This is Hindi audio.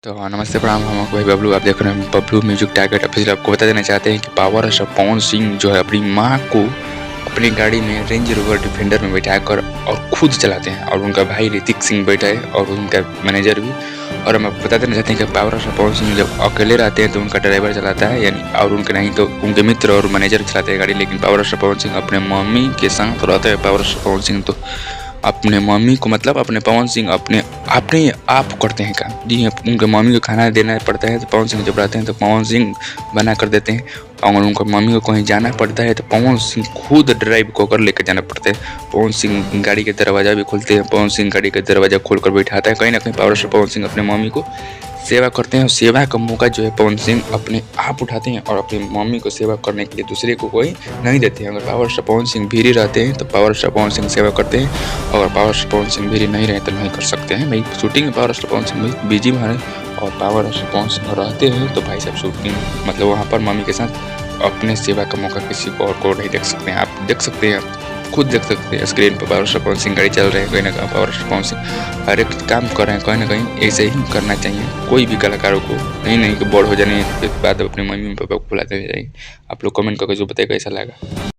तो हाँ, नमस्ते प्रणाम, हम आपको भाई बबलू, आप देख रहे हैं बबलू म्यूजिक टारगेट ऑफिशियल। आपको बता देना चाहते हैं कि पावर स्टार पवन सिंह जो है अपनी माँ को अपनी गाड़ी में रेंज रोवर डिफेंडर में बैठाकर और खुद चलाते हैं, और उनका भाई ऋतिक सिंह बैठा है और उनका मैनेजर भी। और हम आपको बता देना चाहते हैं कि पावर स्टार पवन सिंह जब अकेले रहते हैं तो उनका ड्राइवर चलाता है, यानी और उनके नहीं तो उनके मित्र और मैनेजर चलाते हैं गाड़ी। लेकिन पावर स्टार पवन सिंह अपने मम्मी के साथ रहते हैं। पावर स्टार पवन सिंह तो अपने मम्मी को मतलब अपने पवन सिंह अपने अपने आप करते हैं काम। जी हाँ, उनके मम्मी को खाना देना पड़ता है तो पवन सिंह जब रहते हैं तो पवन सिंह बना कर देते हैं। और उनको मम्मी को कहीं जाना पड़ता है तो पवन सिंह खुद ड्राइव होकर लेकर जाना पड़ता है। पवन सिंह गाड़ी का दरवाज़ा भी खोलते हैं, पवन सिंह गाड़ी का दरवाज़ा खोलकर बैठाता है। कहीं ना कहीं पावर स्टार पवन सिंह अपने मम्मी को सेवा करते हैं, और सेवा का मौका जो है पवन सिंह अपने आप उठाते हैं और अपनी मम्मी को सेवा करने के लिए दूसरे को कोई नहीं देते हैं। अगर पावर स्टार पवन सिंह भीरी रहते हैं तो पावर स्टार पवन सिंह सेवा करते हैं, और पावर स्टार पवन सिंह भीरी नहीं रहे तो नहीं कर सकते हैं। भाई शूटिंग में power star Pawan Singh busy में है, और पावर स्टार पवन सिंह रहते हैं तो भाई साहब शूटिंग मतलब वहाँ पर मम्मी के साथ अपने सेवा का मौका किसी को और को नहीं देख सकते हैं। आप देख सकते हैं, खुद देख सकते हैं स्क्रीन पर पावर स्टार पवन सिंह गाड़ी चल रहे हैं। कहीं ना कहीं पावर स्टार पवन सिंह हर एक काम कर रहे हैं। कहीं ना कहीं ऐसे ही करना चाहिए कोई भी कलाकारों को, नहीं कि बोर हो जाने के बाद अपने मम्मी पापा को बुलाते जाइए। आप लोग कमेंट करके जो बताइए कैसा लगा।